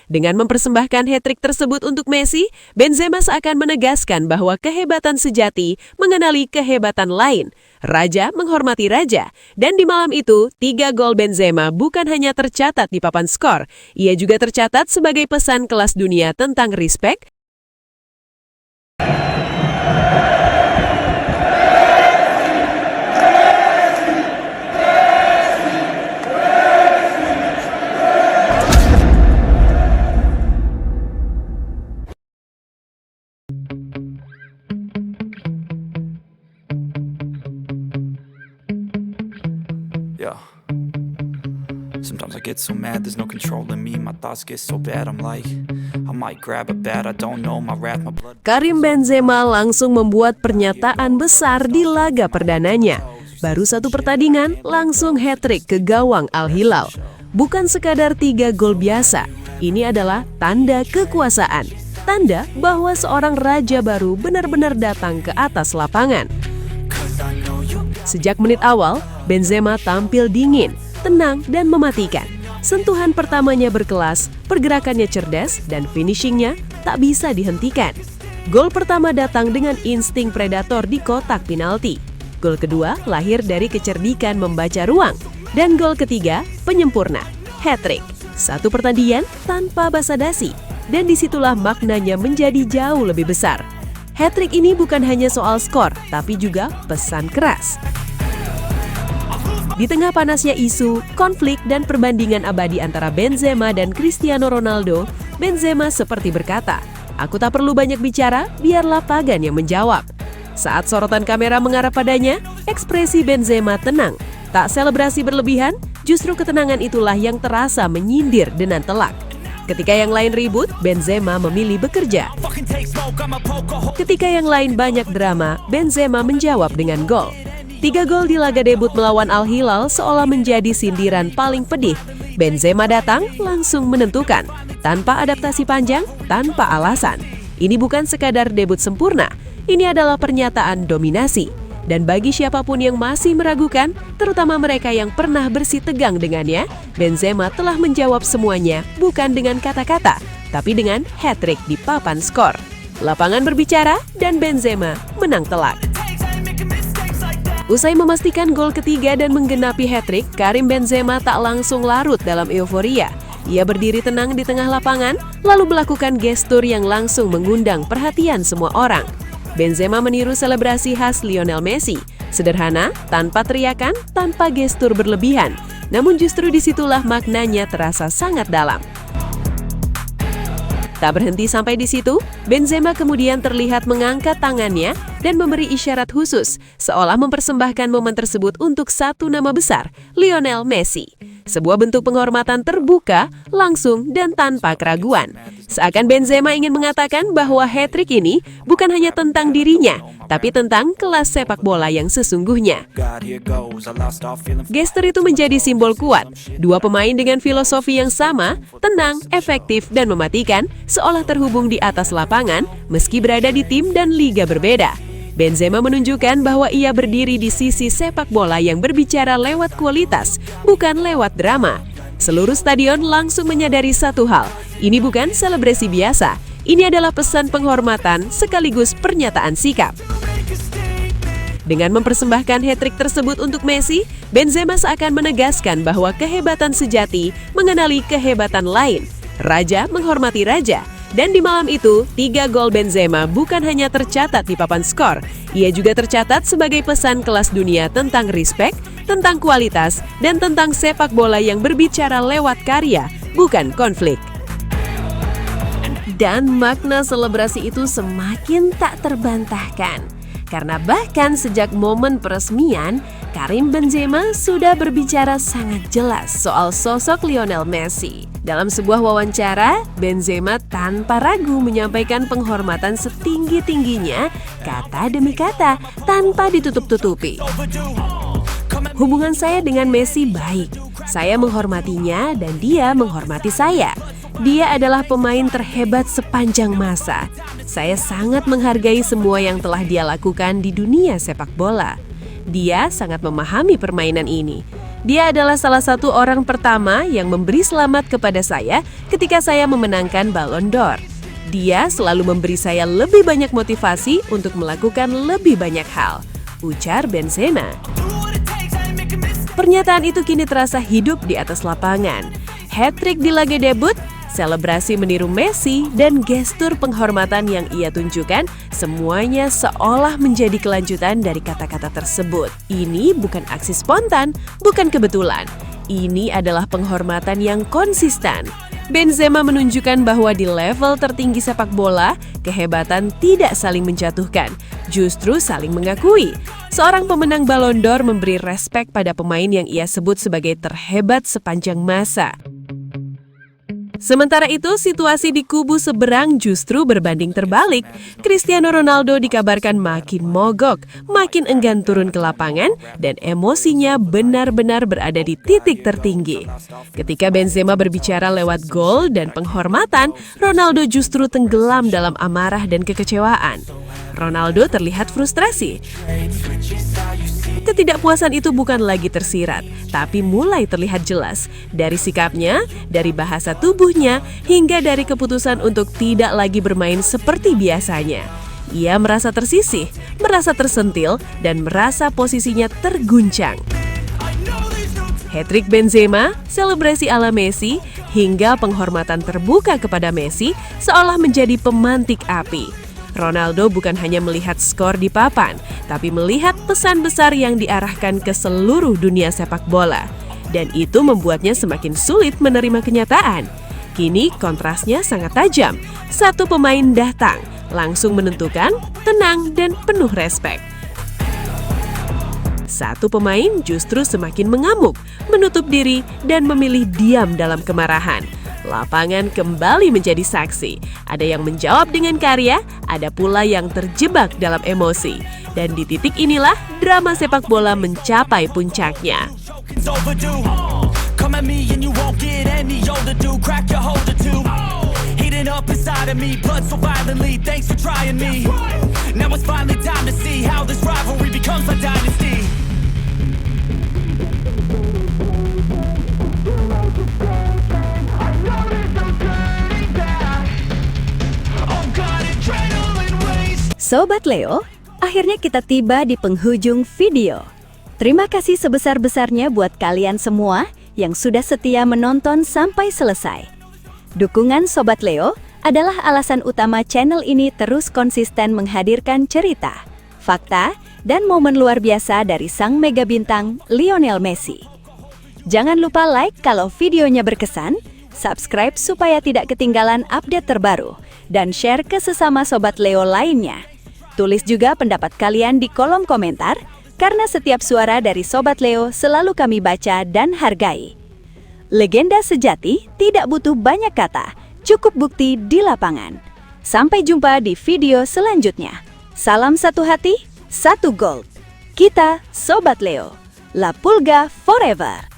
Dengan mempersembahkan hat-trick tersebut untuk Messi, Benzema seakan menegaskan bahwa kehebatan sejati mengenali kehebatan lain. Raja menghormati raja. Dan di malam itu, 3 gol Benzema bukan hanya tercatat di papan skor, ia juga tercatat sebagai pesan kelas dunia tentang respect, Yeah. Sometimes I get so mad, there's no controlling me. My thoughts get so bad, I'm like, I might grab a bat, I don't know, my wrath, my blood. Karim Benzema langsung membuat pernyataan besar di laga perdananya. Baru 1 pertandingan, langsung hat-trick ke gawang Al Hilal. Bukan sekadar 3 gol biasa, ini adalah tanda kekuasaan. Tanda bahwa seorang raja baru benar-benar datang ke atas lapangan. Sejak menit awal, Benzema tampil dingin, tenang, dan mematikan. Sentuhan pertamanya berkelas, pergerakannya cerdas, dan finishingnya tak bisa dihentikan. Gol pertama datang dengan insting predator di kotak penalti. Gol kedua lahir dari kecerdikan membaca ruang. Dan gol ketiga, penyempurna, hat-trick. 1 pertandingan tanpa basa-basi. Dan disitulah maknanya menjadi jauh lebih besar. Hat-trick ini bukan hanya soal skor, tapi juga pesan keras. Di tengah panasnya isu, konflik, dan perbandingan abadi antara Benzema dan Cristiano Ronaldo, Benzema seperti berkata, "Aku tak perlu banyak bicara, biarlah Pagan yang menjawab." Saat sorotan kamera mengarah padanya, ekspresi Benzema tenang. Tak selebrasi berlebihan, justru ketenangan itulah yang terasa menyindir dengan telak. Ketika yang lain ribut, Benzema memilih bekerja. Ketika yang lain banyak drama, Benzema menjawab dengan gol. 3 gol di laga debut melawan Al Hilal seolah menjadi sindiran paling pedih. Benzema datang langsung menentukan, tanpa adaptasi panjang, tanpa alasan. Ini bukan sekadar debut sempurna, ini adalah pernyataan dominasi. Dan bagi siapapun yang masih meragukan, terutama mereka yang pernah bersih tegang dengannya, Benzema telah menjawab semuanya bukan dengan kata-kata, tapi dengan hat-trick di papan skor. Lapangan berbicara dan Benzema menang telak. Usai memastikan gol ketiga dan menggenapi hat-trick, Karim Benzema tak langsung larut dalam euforia. Ia berdiri tenang di tengah lapangan, lalu melakukan gestur yang langsung mengundang perhatian semua orang. Benzema meniru selebrasi khas Lionel Messi, sederhana, tanpa teriakan, tanpa gestur berlebihan. Namun justru disitulah maknanya terasa sangat dalam. Tak berhenti sampai di situ, Benzema kemudian terlihat mengangkat tangannya dan memberi isyarat khusus, seolah mempersembahkan momen tersebut untuk satu nama besar, Lionel Messi. Sebuah bentuk penghormatan terbuka, langsung, dan tanpa keraguan. Seakan Benzema ingin mengatakan bahwa hat-trick ini bukan hanya tentang dirinya, tapi tentang kelas sepak bola yang sesungguhnya. Gestur itu menjadi simbol kuat. 2 pemain dengan filosofi yang sama, tenang, efektif, dan mematikan, seolah terhubung di atas lapangan meski berada di tim dan liga berbeda. Benzema menunjukkan bahwa ia berdiri di sisi sepak bola yang berbicara lewat kualitas, bukan lewat drama. Seluruh stadion langsung menyadari satu hal, ini bukan selebrasi biasa, ini adalah pesan penghormatan sekaligus pernyataan sikap. Dengan mempersembahkan hat-trick tersebut untuk Messi, Benzema seakan menegaskan bahwa kehebatan sejati mengenali kehebatan lain. Raja menghormati raja. Dan di malam itu, 3 gol Benzema bukan hanya tercatat di papan skor, ia juga tercatat sebagai pesan kelas dunia tentang respect, tentang kualitas, dan tentang sepak bola yang berbicara lewat karya, bukan konflik. Dan makna selebrasi itu semakin tak terbantahkan. Karena bahkan sejak momen peresmian, Karim Benzema sudah berbicara sangat jelas soal sosok Lionel Messi. Dalam sebuah wawancara, Benzema tanpa ragu menyampaikan penghormatan setinggi-tingginya, kata demi kata, tanpa ditutup-tutupi. Hubungan saya dengan Messi baik. Saya menghormatinya dan dia menghormati saya. Dia adalah pemain terhebat sepanjang masa. Saya sangat menghargai semua yang telah dia lakukan di dunia sepak bola. Dia sangat memahami permainan ini. Dia adalah salah satu orang pertama yang memberi selamat kepada saya ketika saya memenangkan Ballon d'Or. Dia selalu memberi saya lebih banyak motivasi untuk melakukan lebih banyak hal, ujar Benzema. Pernyataan itu kini terasa hidup di atas lapangan. Hat-trick di laga debut, selebrasi meniru Messi, dan gestur penghormatan yang ia tunjukkan, semuanya seolah menjadi kelanjutan dari kata-kata tersebut. Ini bukan aksi spontan, bukan kebetulan. Ini adalah penghormatan yang konsisten. Benzema menunjukkan bahwa di level tertinggi sepak bola, kehebatan tidak saling menjatuhkan, justru saling mengakui. Seorang pemenang Ballon d'Or memberi respek pada pemain yang ia sebut sebagai terhebat sepanjang masa. Sementara itu, situasi di kubu seberang justru berbanding terbalik. Cristiano Ronaldo dikabarkan makin mogok, makin enggan turun ke lapangan, dan emosinya benar-benar berada di titik tertinggi. Ketika Benzema berbicara lewat gol dan penghormatan, Ronaldo justru tenggelam dalam amarah dan kekecewaan. Ronaldo terlihat frustrasi. Ketidakpuasan itu bukan lagi tersirat, tapi mulai terlihat jelas dari sikapnya, dari bahasa tubuhnya, hingga dari keputusan untuk tidak lagi bermain seperti biasanya. Ia merasa tersisih, merasa tersentil, dan merasa posisinya terguncang. Hat-trick Benzema, selebrasi ala Messi, hingga penghormatan terbuka kepada Messi seolah menjadi pemantik api. Ronaldo bukan hanya melihat skor di papan, tapi melihat pesan besar yang diarahkan ke seluruh dunia sepak bola. Dan itu membuatnya semakin sulit menerima kenyataan. Kini kontrasnya sangat tajam. Satu pemain datang, langsung menentukan, tenang, dan penuh respek. Satu pemain justru semakin mengamuk, menutup diri, dan memilih diam dalam kemarahan. Lapangan kembali menjadi saksi. Ada yang menjawab dengan karya, ada pula yang terjebak dalam emosi. Dan di titik inilah drama sepak bola mencapai puncaknya. Sobat Leo, akhirnya kita tiba di penghujung video. Terima kasih sebesar-besarnya buat kalian semua yang sudah setia menonton sampai selesai. Dukungan Sobat Leo adalah alasan utama channel ini terus konsisten menghadirkan cerita, fakta, dan momen luar biasa dari sang mega bintang Lionel Messi. Jangan lupa like kalau videonya berkesan, subscribe supaya tidak ketinggalan update terbaru, dan share ke sesama Sobat Leo lainnya. Tulis juga pendapat kalian di kolom komentar, karena setiap suara dari Sobat Leo selalu kami baca dan hargai. Legenda sejati tidak butuh banyak kata, cukup bukti di lapangan. Sampai jumpa di video selanjutnya. Salam satu hati, satu gold. Kita Sobat Leo. La Pulga forever.